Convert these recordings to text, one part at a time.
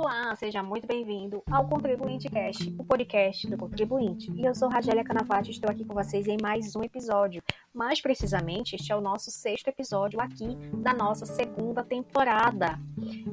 Olá, seja muito bem-vindo ao Contribuinte Cast, o podcast do contribuinte. E eu sou Ragélia Canavati, estou aqui com vocês em mais um episódio. Mais precisamente, este é o nosso 6º episódio aqui da nossa 2ª temporada.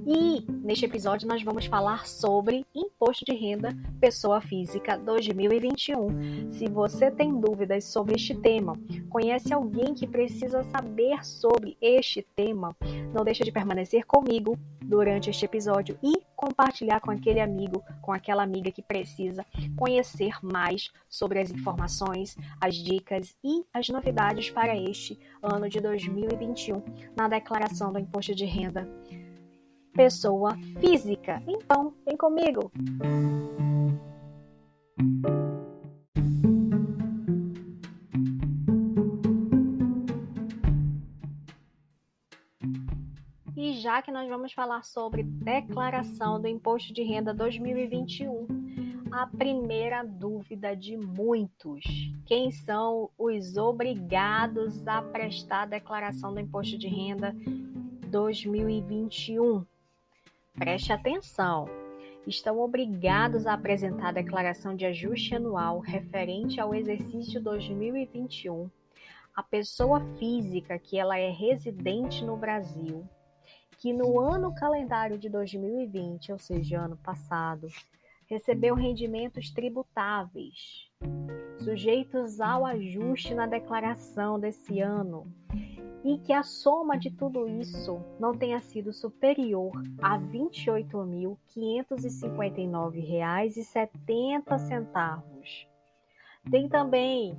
E neste episódio nós vamos falar sobre Imposto de Renda Pessoa Física 2021. Se você tem dúvidas sobre este tema, conhece alguém que precisa saber sobre este tema, não deixe de permanecer comigo durante este episódio e compartilhar com aquele amigo, com aquela amiga que precisa conhecer mais sobre as informações, as dicas e as novidades para este ano de 2021 na declaração do Imposto de Renda Pessoa Física. Então, vem comigo! E já que nós vamos falar sobre declaração do Imposto de Renda 2021, a primeira dúvida de muitos: quem são os obrigados a prestar a declaração do Imposto de Renda 2021? Preste atenção! Estão obrigados a apresentar a declaração de ajuste anual referente ao exercício 2021 a pessoa física que ela é residente no Brasil, que no ano calendário de 2020, ou seja, ano passado, recebeu rendimentos tributáveis, sujeitos ao ajuste na declaração desse ano, e que a soma de tudo isso não tenha sido superior a R$ 28.559,70. Tem também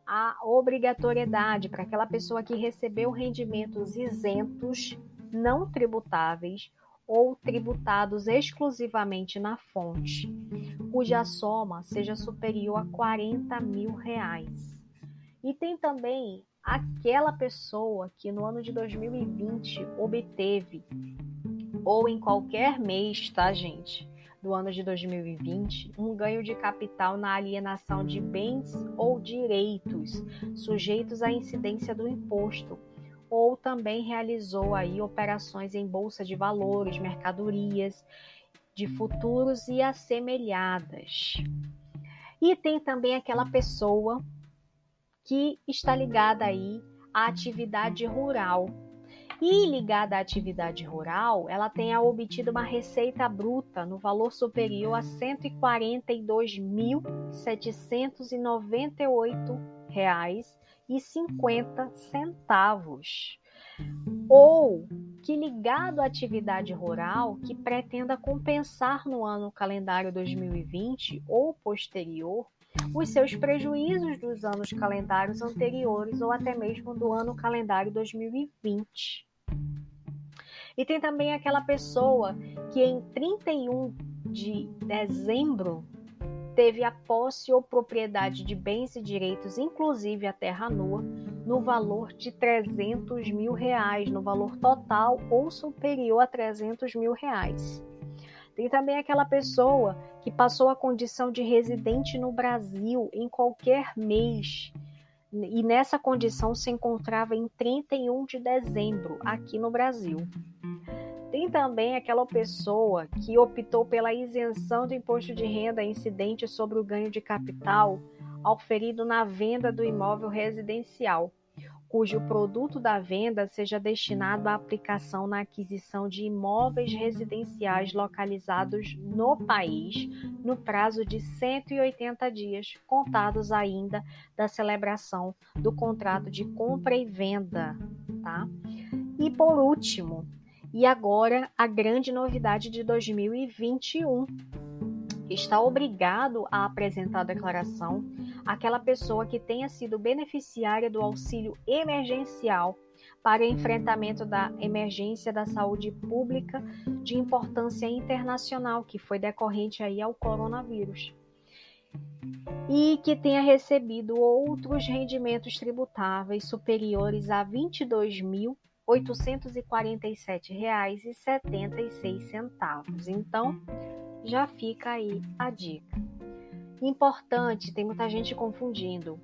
a obrigatoriedade para aquela pessoa que recebeu rendimentos isentos, não tributáveis ou tributados exclusivamente na fonte, cuja soma seja superior a R$ 40 mil. E tem também aquela pessoa que no ano de 2020 obteve, ou em qualquer mês, tá, gente, do ano de 2020, um ganho de capital na alienação de bens ou direitos sujeitos à incidência do imposto, ou também realizou aí operações em bolsa de valores, mercadorias, de futuros e assemelhadas. E tem também aquela pessoa que está ligada aí à atividade rural. E ligada à atividade rural, ela tenha obtido uma receita bruta no valor superior a R$ 142.798,50. Ou que ligado à atividade rural, que pretenda compensar no ano calendário 2020 ou posterior os seus prejuízos dos anos calendários anteriores ou até mesmo do ano calendário 2020. E tem também aquela pessoa que em 31 de dezembro teve a posse ou propriedade de bens e direitos, inclusive a terra nua, no valor de R$ 300 mil, no valor total ou superior a R$ 300 mil. Tem também aquela pessoa que passou a condição de residente no Brasil em qualquer mês e nessa condição se encontrava em 31 de dezembro aqui no Brasil. Tem também aquela pessoa que optou pela isenção do imposto de renda incidente sobre o ganho de capital auferido na venda do imóvel residencial, cujo produto da venda seja destinado à aplicação na aquisição de imóveis residenciais localizados no país no prazo de 180 dias, contados ainda da celebração do contrato de compra e venda, tá? E por último, e agora a grande novidade de 2021, está obrigado a apresentar a declaração aquela pessoa que tenha sido beneficiária do auxílio emergencial para o enfrentamento da emergência da saúde pública de importância internacional, que foi decorrente aí ao coronavírus, e que tenha recebido outros rendimentos tributáveis superiores a R$ 22.847,76. Então, já fica aí a dica. Importante, tem muita gente confundindo.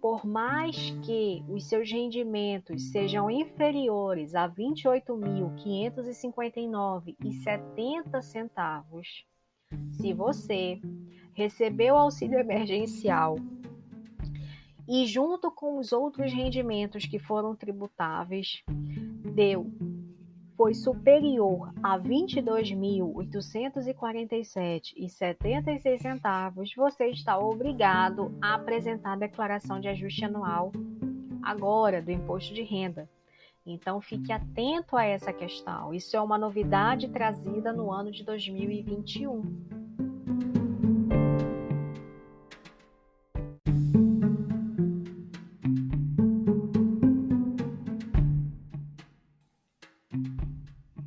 por mais que os seus rendimentos sejam inferiores a R$ 28.559,70, se você recebeu o auxílio emergencial e junto com os outros rendimentos que foram tributáveis, foi superior a R$ 22.847,76, você está obrigado a apresentar a declaração de ajuste anual agora do imposto de renda. Então, fique atento a essa questão. Isso é uma novidade trazida no ano de 2021.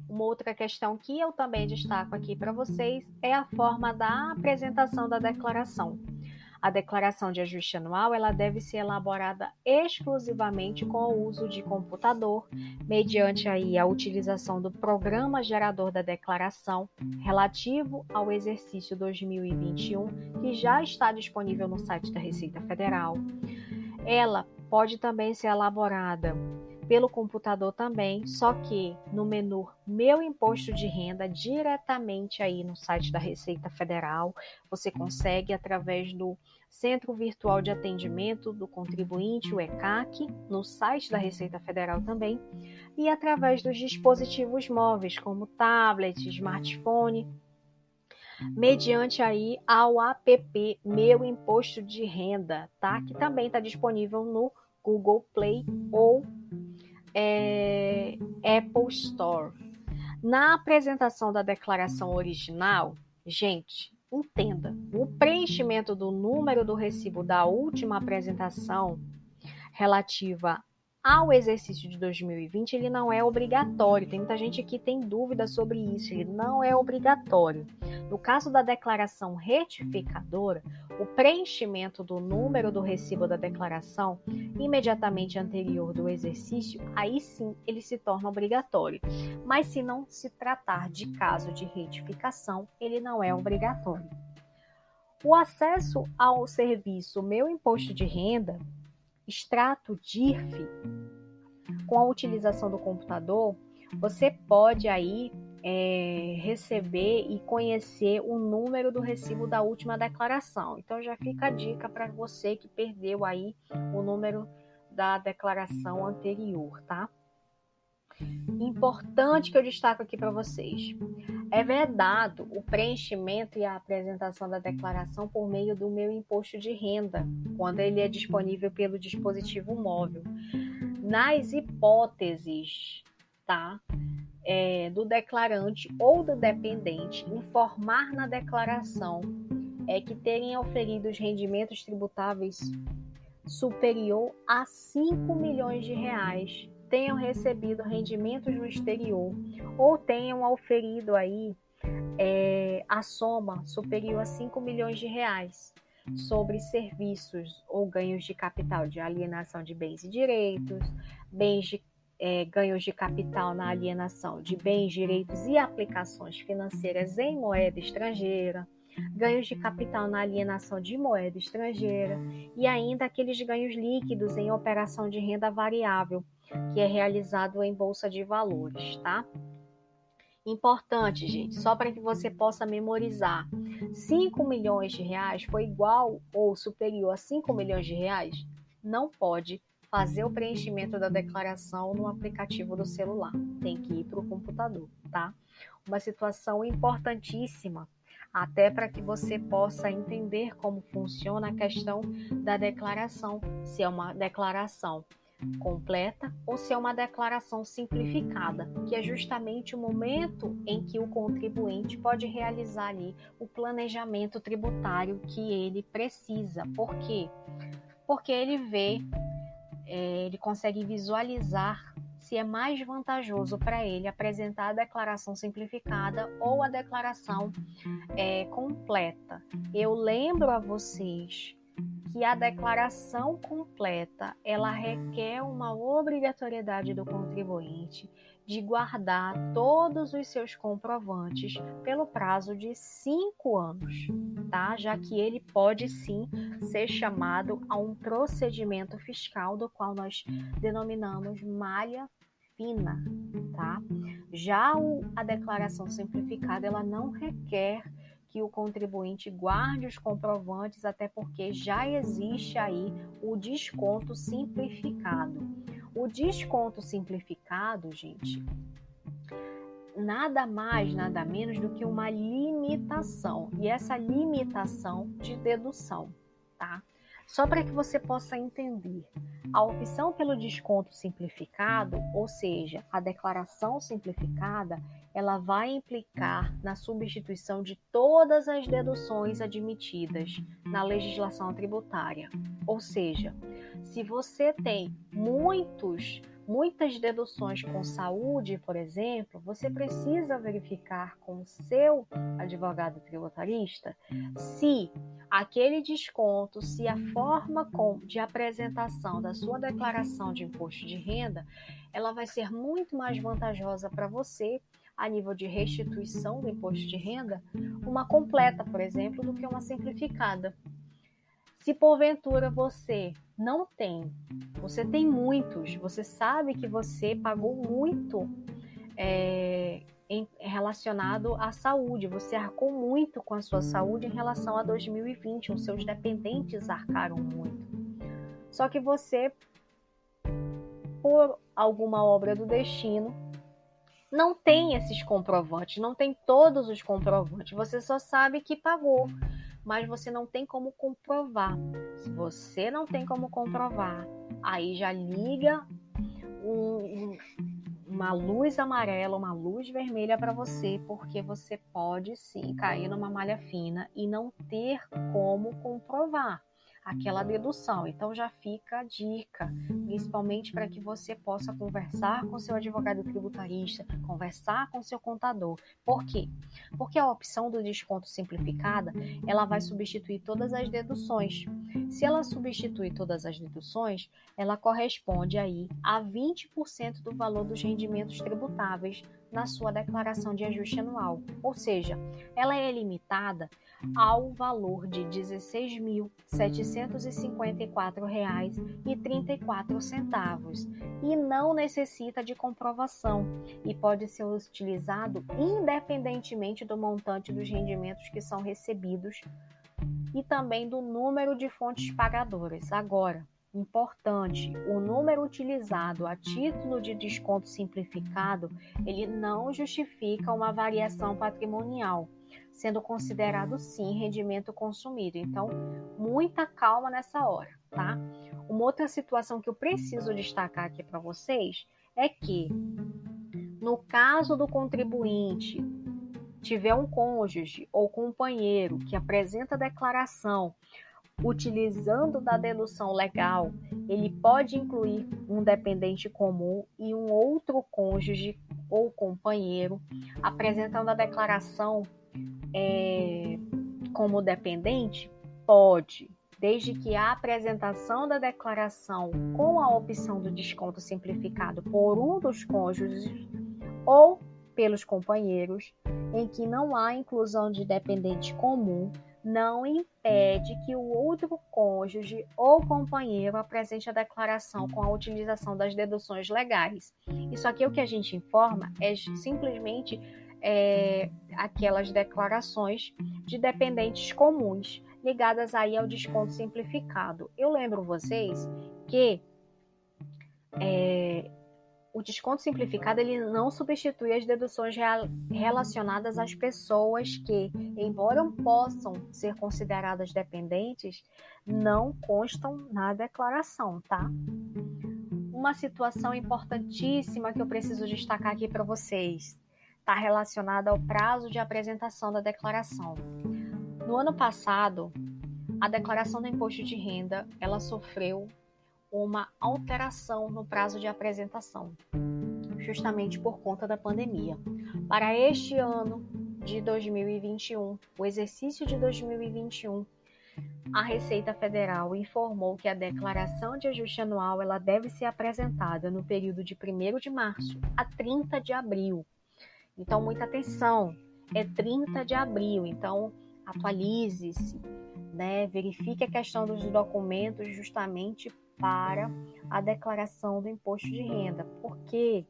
Uma outra questão que eu também destaco aqui para vocês é a forma da apresentação da declaração. A declaração de ajuste anual, ela deve ser elaborada exclusivamente com o uso de computador, mediante aí a utilização do programa gerador da declaração relativo ao exercício 2021, que já está disponível no site da Receita Federal. Ela pode também ser elaborada pelo computador também, só que no menu Meu Imposto de Renda, diretamente aí no site da Receita Federal, você consegue através do Centro Virtual de Atendimento do Contribuinte, o ECAC, no site da Receita Federal também, e através dos dispositivos móveis, como tablet, smartphone, mediante aí ao app Meu Imposto de Renda, tá? Que também está disponível no Google Play ou Apple Store. Na apresentação da declaração original, gente, entenda, o preenchimento do número do recibo da última apresentação relativa ao exercício de 2020, ele não é obrigatório. Tem muita gente que tem dúvida sobre isso, ele não é obrigatório. No caso da declaração retificadora, o preenchimento do número do recibo da declaração imediatamente anterior do exercício, aí sim ele se torna obrigatório. Mas se não se tratar de caso de retificação, ele não é obrigatório. O acesso ao serviço Meu Imposto de Renda, extrato DIRF, com a utilização do computador, você pode aí receber e conhecer o número do recibo da última declaração. Então já fica a dica para você que perdeu aí o número da declaração anterior, tá? Importante que eu destaco aqui para vocês. É vedado o preenchimento e a apresentação da declaração por meio do Meu Imposto de Renda, quando ele é disponível pelo dispositivo móvel. Nas hipóteses, tá? Do declarante ou do dependente informar na declaração que terem auferido os rendimentos tributáveis superior a 5 milhões de reais, tenham recebido rendimentos no exterior ou tenham auferido aí a soma superior a 5 milhões de reais sobre serviços ou ganhos de capital de alienação de bens e direitos, ganhos de capital na alienação de bens, direitos e aplicações financeiras em moeda estrangeira, ganhos de capital na alienação de moeda estrangeira e ainda aqueles ganhos líquidos em operação de renda variável, que é realizado em bolsa de valores, tá? Importante, gente, só para que você possa memorizar. 5 milhões de reais foi igual ou superior a 5 milhões de reais? Não pode fazer o preenchimento da declaração no aplicativo do celular. Tem que ir para o computador, tá? Uma situação importantíssima, até para que você possa entender como funciona a questão da declaração, se é uma declaração completa ou se é uma declaração simplificada, que é justamente o momento em que o contribuinte pode realizar ali o planejamento tributário que ele precisa. Por quê? Porque ele consegue visualizar se é mais vantajoso para ele apresentar a declaração simplificada ou a declaração completa. Eu lembro a vocês que a declaração completa, ela requer uma obrigatoriedade do contribuinte de guardar todos os seus comprovantes pelo prazo de 5 anos, tá? Já que ele pode sim ser chamado a um procedimento fiscal, do qual nós denominamos malha fina, tá? Já a declaração simplificada, ela não requer que o contribuinte guarde os comprovantes, até porque já existe aí o desconto simplificado. O desconto simplificado, gente, nada mais, nada menos do que uma limitação, e essa limitação de dedução, tá? Só para que você possa entender, a opção pelo desconto simplificado, ou seja, a declaração simplificada, ela vai implicar na substituição de todas as deduções admitidas na legislação tributária. Ou seja, se você tem muitas deduções com saúde, por exemplo, você precisa verificar com o seu advogado tributarista se aquele desconto, se a forma de apresentação da sua declaração de imposto de renda, ela vai ser muito mais vantajosa para você a nível de restituição do imposto de renda, uma completa, por exemplo, do que uma simplificada. Se porventura você não tem, você tem muitos, você sabe que você pagou muito relacionado à saúde, você arcou muito com a sua saúde em relação a 2020, os seus dependentes arcaram muito. Só que você, por alguma obra do destino, não tem esses comprovantes, não tem todos os comprovantes, você só sabe que pagou, mas você não tem como comprovar. Se você não tem como comprovar, aí já liga uma luz amarela, uma luz vermelha para você, porque você pode sim cair numa malha fina e não ter como comprovar aquela dedução. Então já fica a dica, principalmente para que você possa conversar com seu advogado tributarista, conversar com seu contador. Por quê? Porque a opção do desconto simplificada, ela vai substituir todas as deduções. Se ela substituir todas as deduções, ela corresponde aí a 20% do valor dos rendimentos tributáveis na sua declaração de ajuste anual. Ou seja, ela é limitada ao valor de R$ 16.754,34 e não necessita de comprovação e pode ser utilizado independentemente do montante dos rendimentos que são recebidos e também do número de fontes pagadoras. Agora, importante, o número utilizado a título de desconto simplificado, ele não justifica uma variação patrimonial, sendo considerado sim rendimento consumido. Então, muita calma nessa hora, tá? Uma outra situação que eu preciso destacar aqui para vocês é que, no caso do contribuinte tiver um cônjuge ou companheiro que apresenta a declaração utilizando da dedução legal, ele pode incluir um dependente comum e um outro cônjuge ou companheiro apresentando a declaração como dependente? Pode, desde que a apresentação da declaração com a opção do desconto simplificado por um dos cônjuges ou pelos companheiros, em que não há inclusão de dependente comum, não impede que o outro cônjuge ou companheiro apresente a declaração com a utilização das deduções legais. Isso aqui o que a gente informa é simplesmente aquelas declarações de dependentes comuns ligadas aí ao desconto simplificado. Eu lembro vocês que o desconto simplificado ele não substitui as deduções relacionadas às pessoas que, embora possam ser consideradas dependentes, não constam na declaração, tá? Uma situação importantíssima que eu preciso destacar aqui para vocês está relacionada ao prazo de apresentação da declaração. No ano passado, a declaração do imposto de renda, ela sofreu uma alteração no prazo de apresentação, justamente por conta da pandemia. Para este ano de 2021, o exercício de 2021, a Receita Federal informou que a declaração de ajuste anual ela deve ser apresentada no período de 1º de março a 30 de abril. Então, muita atenção, é 30 de abril, então atualize-se, né? Verifique a questão dos documentos justamente para a declaração do imposto de renda, porque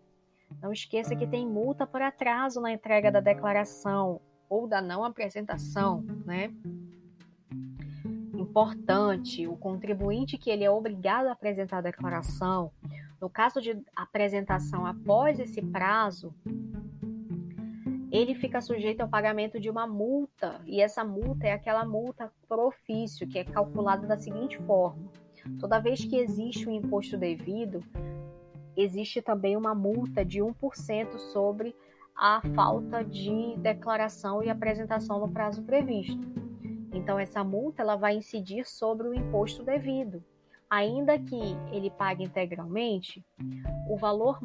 não esqueça que tem multa por atraso na entrega da declaração ou da não apresentação, né? Importante, o contribuinte que ele é obrigado a apresentar a declaração, no caso de apresentação após esse prazo, ele fica sujeito ao pagamento de uma multa, e essa multa é aquela multa por ofício, que é calculada da seguinte forma: toda vez que existe um imposto devido, existe também uma multa de 1% sobre a falta de declaração e apresentação no prazo previsto. Então, essa multa ela vai incidir sobre o imposto devido. Ainda que ele pague integralmente, o valor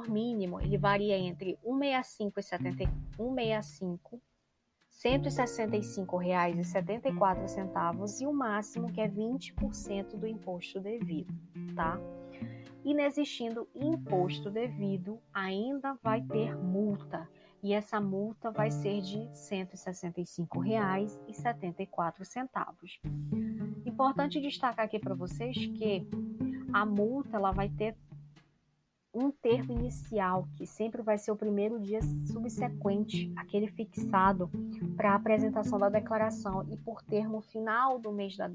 mínimo ele varia entre R$ 165,74 e o máximo que é 20% do imposto devido, tá? Inexistindo imposto devido, ainda vai ter multa, e essa multa vai ser de R$ 165,74. Importante destacar aqui para vocês que a multa ela vai ter um termo inicial, que sempre vai ser o primeiro dia subsequente, aquele fixado para a apresentação da declaração, e por termo final do mês da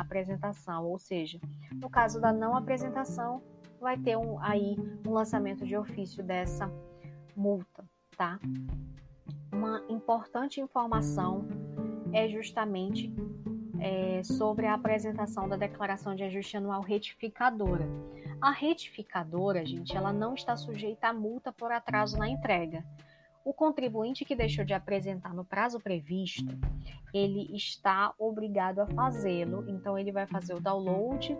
apresentação, ou seja, no caso da não apresentação, vai ter um lançamento de ofício dessa multa, tá? Uma importante informação é justamente sobre a apresentação da declaração de ajuste anual retificadora. A retificadora, gente, ela não está sujeita a multa por atraso na entrega. O contribuinte que deixou de apresentar no prazo previsto, ele está obrigado a fazê-lo, então ele vai fazer o download,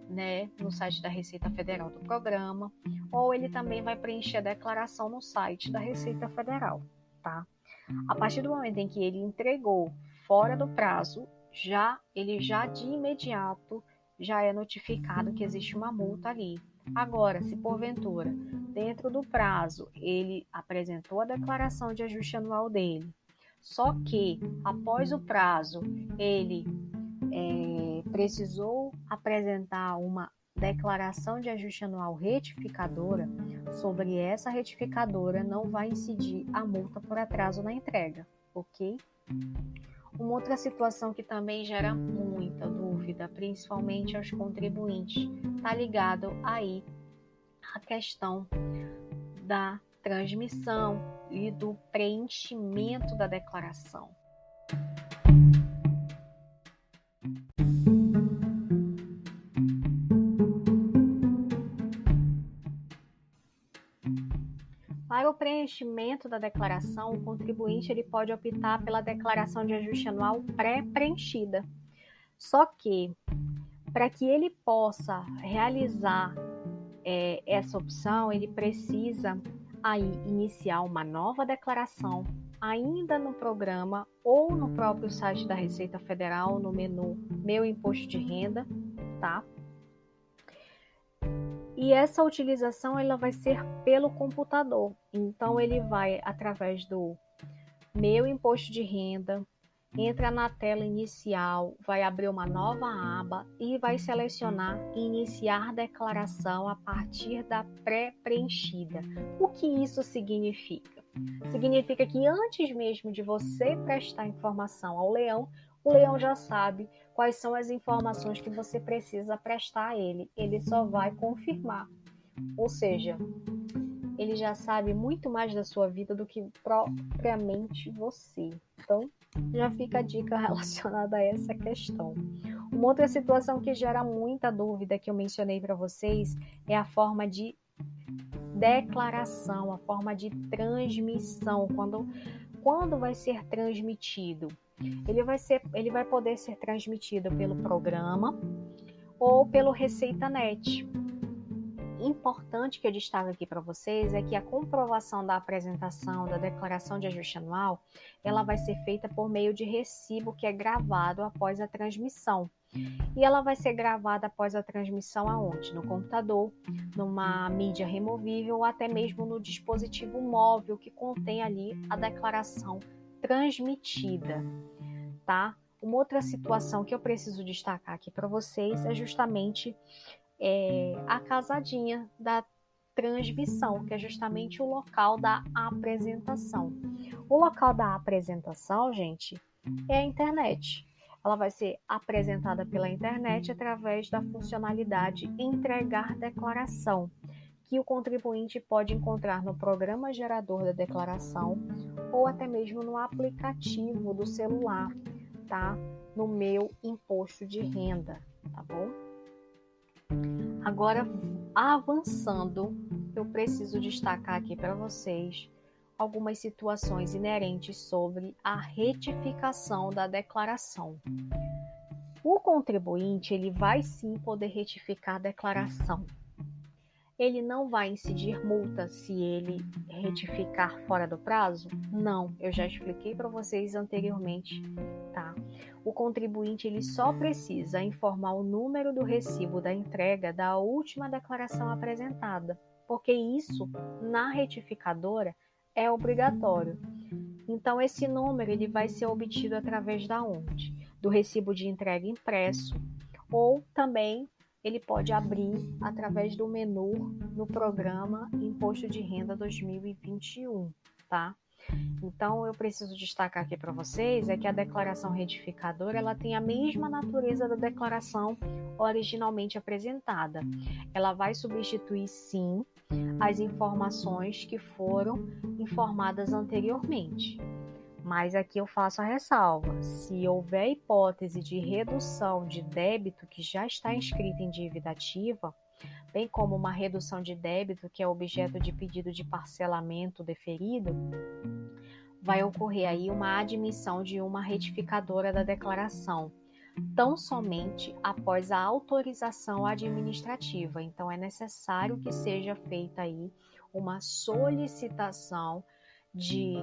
né, no site da Receita Federal do programa, ou ele também vai preencher a declaração no site da Receita Federal, tá? A partir do momento em que ele entregou fora do prazo, ele já de imediato já é notificado que existe uma multa ali. Agora, se porventura, dentro do prazo, ele apresentou a declaração de ajuste anual dele, só que após o prazo ele precisou apresentar uma declaração de ajuste anual retificadora, sobre essa retificadora não vai incidir a multa por atraso na entrega, ok? Uma outra situação que também gera muita dúvida, principalmente aos contribuintes, está ligado aí à questão da transmissão e do preenchimento da declaração. Para o preenchimento da declaração, o contribuinte ele pode optar pela declaração de ajuste anual pré-preenchida. Só que, para que ele possa realizar essa opção, ele precisa aí iniciar uma nova declaração, ainda no programa ou no próprio site da Receita Federal, no menu Meu Imposto de Renda, tá? E essa utilização ela vai ser pelo computador. Então, ele vai através do Meu Imposto de Renda, entra na tela inicial, vai abrir uma nova aba e vai selecionar Iniciar declaração a partir da pré-preenchida. O que isso significa? Significa que antes mesmo de você prestar informação ao leão, o leão já sabe quais são as informações que você precisa prestar a ele. Ele só vai confirmar. Ou seja, ele já sabe muito mais da sua vida do que propriamente você. Então, já fica a dica relacionada a essa questão. Uma outra situação que gera muita dúvida que eu mencionei para vocês é a forma de declaração, a forma de transmissão. Quando vai ser transmitido? Ele vai poder ser transmitido pelo programa ou pelo ReceitaNet. importante que eu destaco aqui para vocês é que a comprovação da apresentação da declaração de ajuste anual, ela vai ser feita por meio de recibo que é gravado após a transmissão. E ela vai ser gravada após a transmissão aonde? No computador, numa mídia removível ou até mesmo no dispositivo móvel que contém ali a declaração transmitida, tá? Uma outra situação que eu preciso destacar aqui para vocês é justamente a casadinha da transmissão, que é justamente o local da apresentação. O local da apresentação, gente, é a internet. Ela vai ser apresentada pela internet através da funcionalidade Entregar Declaração, que o contribuinte pode encontrar no programa gerador da declaração ou até mesmo no aplicativo do celular, tá? No Meu Imposto de Renda, tá bom? Agora, avançando, eu preciso destacar aqui para vocês algumas situações inerentes sobre a retificação da declaração. O contribuinte, ele vai sim poder retificar a declaração. Ele não vai incidir multa se ele retificar fora do prazo? Não, eu já expliquei para vocês anteriormente, tá? O contribuinte, ele só precisa informar o número do recibo da entrega da última declaração apresentada, porque isso, na retificadora, é obrigatório. Então, esse número ele vai ser obtido através da onde? Do recibo de entrega impresso, ou também ele pode abrir através do menu no programa Imposto de Renda 2021, tá? Então, eu preciso destacar aqui para vocês é que a declaração retificadora ela tem a mesma natureza da declaração originalmente apresentada. Ela vai substituir, sim, as informações que foram informadas anteriormente. Mas aqui eu faço a ressalva: se houver hipótese de redução de débito que já está inscrita em dívida ativa, bem como uma redução de débito que é objeto de pedido de parcelamento deferido, vai ocorrer aí uma admissão de uma retificadora da declaração, tão somente após a autorização administrativa. Então, é necessário que seja feita aí uma solicitação de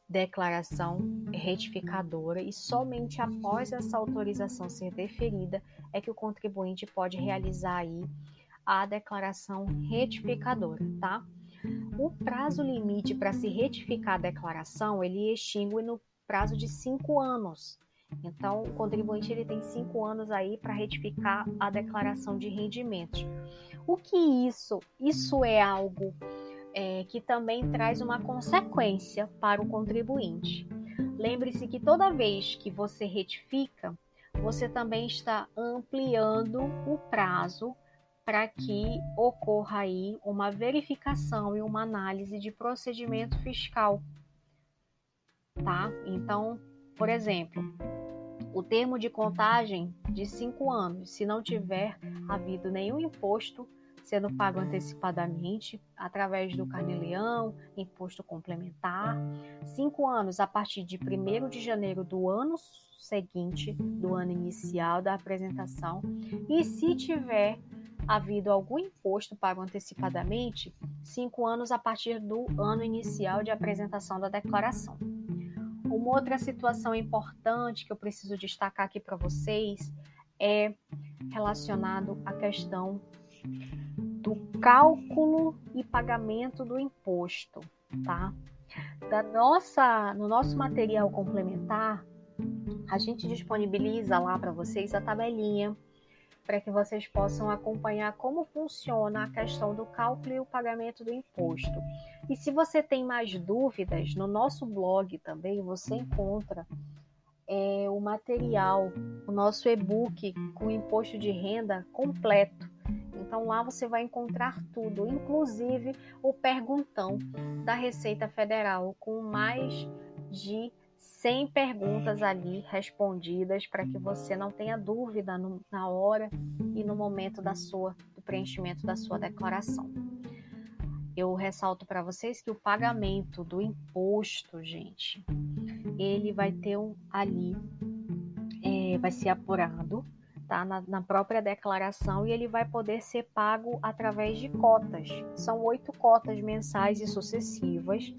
declaração retificadora e somente após essa autorização ser deferida é que o contribuinte pode realizar aí a declaração retificadora, tá? O prazo limite para se retificar a declaração, ele extingue no prazo de 5 anos. Então, o contribuinte ele tem 5 anos aí para retificar a declaração de rendimentos. O que isso? Isso é algo que também traz uma consequência para o contribuinte. Lembre-se que toda vez que você retifica, você também está ampliando o prazo para que ocorra aí uma verificação e uma análise de procedimento fiscal, tá? Então, por exemplo, o termo de contagem de 5 anos, se não tiver havido nenhum imposto sendo pago antecipadamente, através do Carnê-Leão, imposto complementar, 5 anos a partir de 1º de janeiro do ano seguinte, do ano inicial da apresentação, e se tiver havido algum imposto pago antecipadamente, 5 anos a partir do ano inicial de apresentação da declaração. Uma outra situação importante que eu preciso destacar aqui para vocês é relacionado à questão do cálculo e pagamento do imposto, tá? No nosso material complementar, a gente disponibiliza lá para vocês a tabelinha para que vocês possam acompanhar como funciona a questão do cálculo e o pagamento do imposto. E se você tem mais dúvidas, no nosso blog também você encontra o material, o nosso e-book com imposto de renda completo. Então lá você vai encontrar tudo, inclusive o perguntão da Receita Federal, com mais de 100 perguntas ali respondidas para que você não tenha dúvida na hora e no momento do preenchimento da sua declaração. Eu ressalto para vocês que o pagamento do imposto, gente, ele vai ter vai ser apurado tá? Na própria declaração, e ele vai poder ser pago através de cotas. São 8 cotas mensais e sucessivas,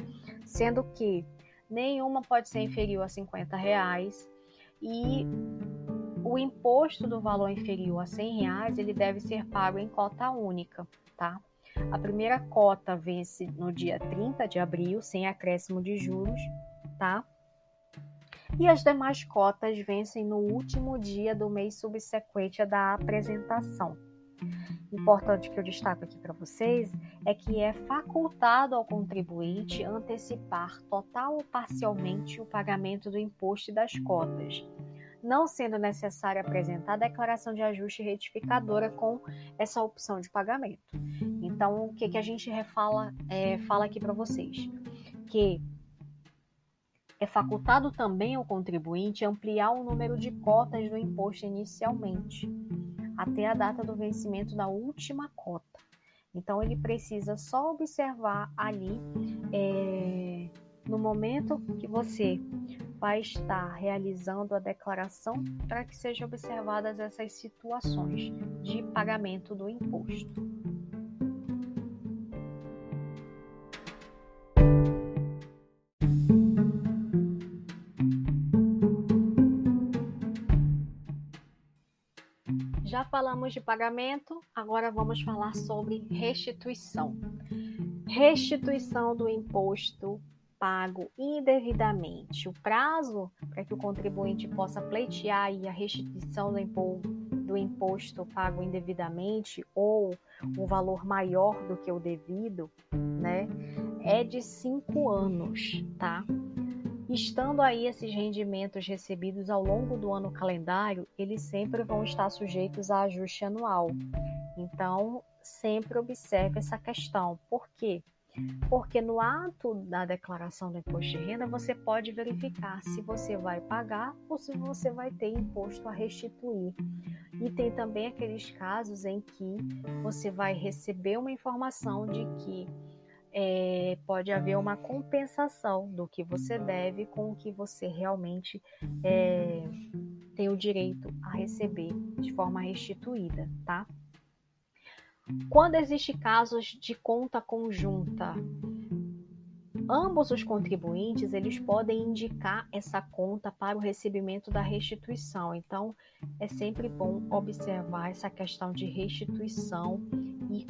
sendo que nenhuma pode ser inferior a R$ 50, e o imposto do valor inferior a R$ 100, ele deve ser pago em cota única, tá? A primeira cota vence no dia 30 de abril, sem acréscimo de juros, tá? E as demais cotas vencem no último dia do mês subsequente da apresentação. Importante que eu destaco aqui para vocês é que é facultado ao contribuinte antecipar total ou parcialmente o pagamento do imposto e das cotas, não sendo necessário apresentar a declaração de ajuste retificadora com essa opção de pagamento. Então, o que a gente fala aqui para vocês? Que é facultado também ao contribuinte ampliar o número de cotas do imposto inicialmente, até a data do vencimento da última cota. Então, ele precisa só observar ali, no momento que você vai estar realizando a declaração, para que sejam observadas essas situações de pagamento do imposto. Já falamos de pagamento, agora vamos falar sobre restituição. Restituição do imposto pago indevidamente. O prazo para que o contribuinte possa pleitear a restituição do imposto pago indevidamente ou um valor maior do que o devido, né, é de 5 anos, tá? Estando aí esses rendimentos recebidos ao longo do ano calendário, eles sempre vão estar sujeitos a ajuste anual. Então, sempre observe essa questão. Por quê? Porque no ato da declaração do imposto de renda, você pode verificar se você vai pagar ou se você vai ter imposto a restituir. E tem também aqueles casos em que você vai receber uma informação de que pode haver uma compensação do que você deve com o que você realmente tem o direito a receber de forma restituída, tá? Quando existe casos de conta conjunta, ambos os contribuintes eles podem indicar essa conta para o recebimento da restituição. Então, é sempre bom observar essa questão de restituição e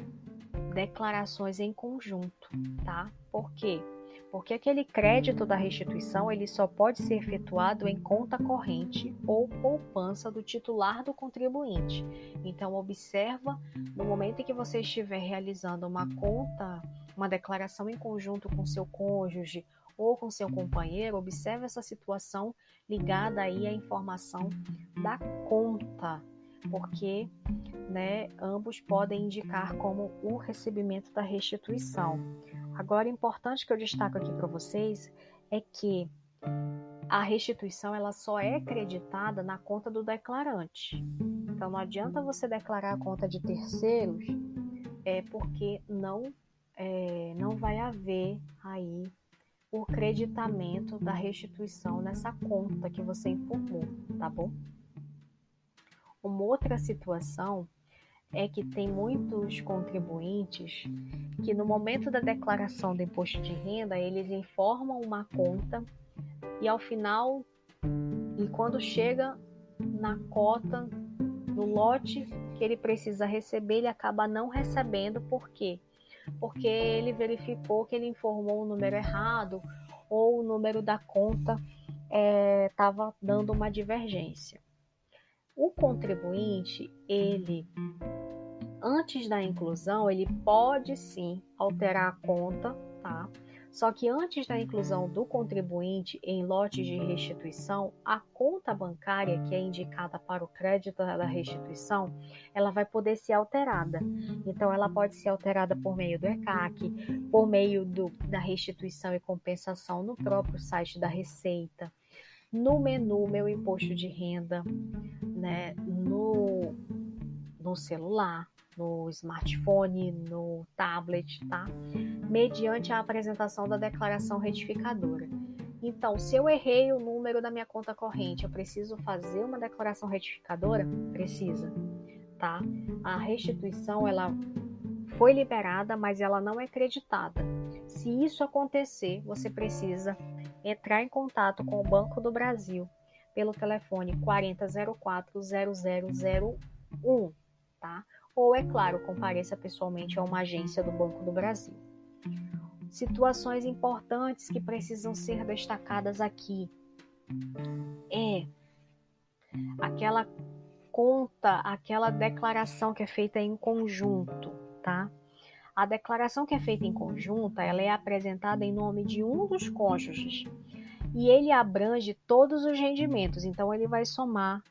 declarações em conjunto, tá? Por quê? Porque aquele crédito da restituição ele só pode ser efetuado em conta corrente ou poupança do titular do contribuinte. Então, observa no momento em que você estiver realizando uma declaração em conjunto com seu cônjuge ou com seu companheiro, observe essa situação ligada aí à informação da conta, porque ambos podem indicar como o recebimento da restituição. Agora, importante que eu destaco aqui para vocês é que a restituição ela só é creditada na conta do declarante. Então, não adianta você declarar a conta de terceiros, porque não vai haver aí o creditamento da restituição nessa conta que você informou, tá bom? Uma outra situação é que tem muitos contribuintes que no momento da declaração do imposto de renda, eles informam uma conta e ao final, e quando chega na cota, no lote que ele precisa receber, ele acaba não recebendo. Por quê? Porque ele verificou que ele informou o número errado ou o número da conta estava dando uma divergência. O contribuinte, antes da inclusão, ele pode sim alterar a conta, tá? Só que antes da inclusão do contribuinte em lotes de restituição, a conta bancária que é indicada para o crédito da restituição, ela vai poder ser alterada. Então, ela pode ser alterada por meio do ECAC, por meio da restituição e compensação no próprio site da Receita, no menu Meu Imposto de Renda, né, no celular, no smartphone, no tablet, tá? Mediante a apresentação da declaração retificadora. Então, se eu errei o número da minha conta corrente, eu preciso fazer uma declaração retificadora? Precisa, tá? A restituição, ela foi liberada, mas ela não é creditada. Se isso acontecer, você precisa entrar em contato com o Banco do Brasil pelo telefone 4004-0001, tá? Ou, é claro, compareça pessoalmente a uma agência do Banco do Brasil. Situações importantes que precisam ser destacadas aqui é aquela conta, aquela declaração que é feita em conjunto, tá? A declaração que é feita em conjunto, ela é apresentada em nome de um dos cônjuges e ele abrange todos os rendimentos, então ele vai somar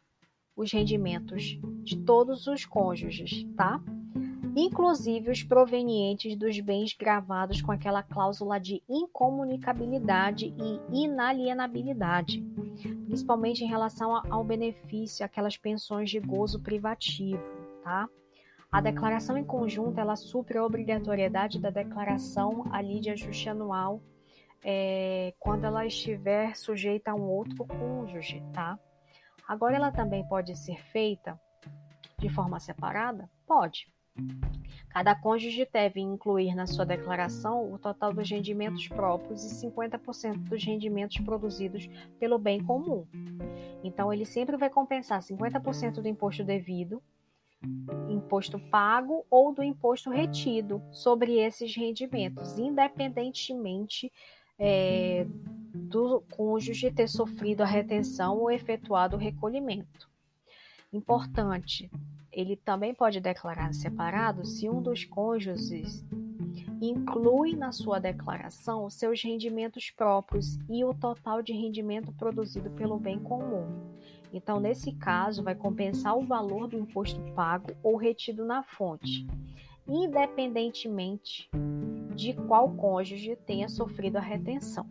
os rendimentos de todos os cônjuges, tá? Inclusive os provenientes dos bens gravados com aquela cláusula de incomunicabilidade e inalienabilidade, principalmente em relação ao benefício, aquelas pensões de gozo privativo, tá? A declaração em conjunto, ela supre a obrigatoriedade da declaração ali de ajuste anual quando ela estiver sujeita a um outro cônjuge, tá? Agora, ela também pode ser feita de forma separada? Pode. Cada cônjuge deve incluir na sua declaração o total dos rendimentos próprios e 50% dos rendimentos produzidos pelo bem comum. Então, ele sempre vai compensar 50% do imposto devido, imposto pago ou do imposto retido sobre esses rendimentos, independentemente do cônjuge ter sofrido a retenção ou efetuado o recolhimento. Importante, ele também pode declarar separado se um dos cônjuges inclui na sua declaração seus rendimentos próprios e o total de rendimento produzido pelo bem comum. Então, nesse caso, vai compensar o valor do imposto pago ou retido na fonte, independentemente de qual cônjuge tenha sofrido a retenção.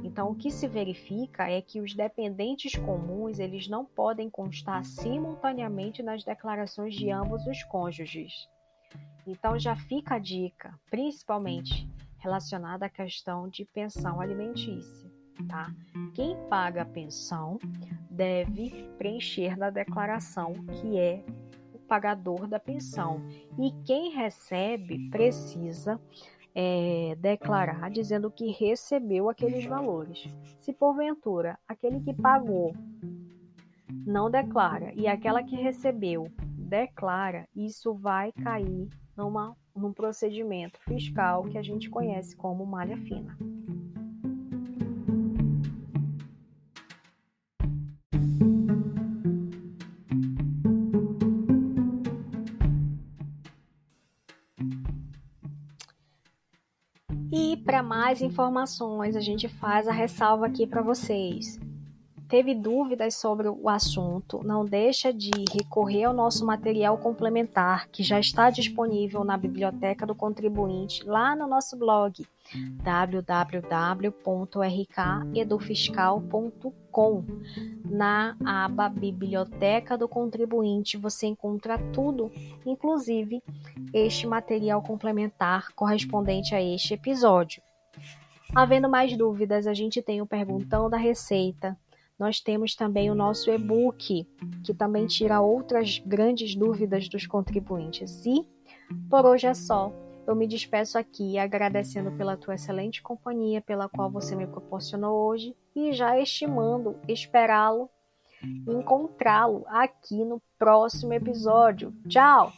Então, o que se verifica é que os dependentes comuns, eles não podem constar simultaneamente nas declarações de ambos os cônjuges. Então, já fica a dica, principalmente relacionada à questão de pensão alimentícia, tá? Quem paga a pensão deve preencher na declaração que é o pagador da pensão. E quem recebe precisa declarar dizendo que recebeu aqueles valores. Se porventura aquele que pagou não declara e aquela que recebeu declara, isso vai cair num procedimento fiscal que a gente conhece como malha fina. E para mais informações, a gente faz a ressalva aqui para vocês. Teve dúvidas sobre o assunto, não deixa de recorrer ao nosso material complementar, que já está disponível na Biblioteca do Contribuinte, lá no nosso blog, www.rkedufiscal.com. Na aba Biblioteca do Contribuinte, você encontra tudo, inclusive este material complementar correspondente a este episódio. Havendo mais dúvidas, a gente tem o Perguntão da Receita. Nós temos também o nosso e-book, que também tira outras grandes dúvidas dos contribuintes. E por hoje é só. Eu me despeço aqui agradecendo pela tua excelente companhia, pela qual você me proporcionou hoje, e já estimando esperá-lo e encontrá-lo aqui no próximo episódio. Tchau!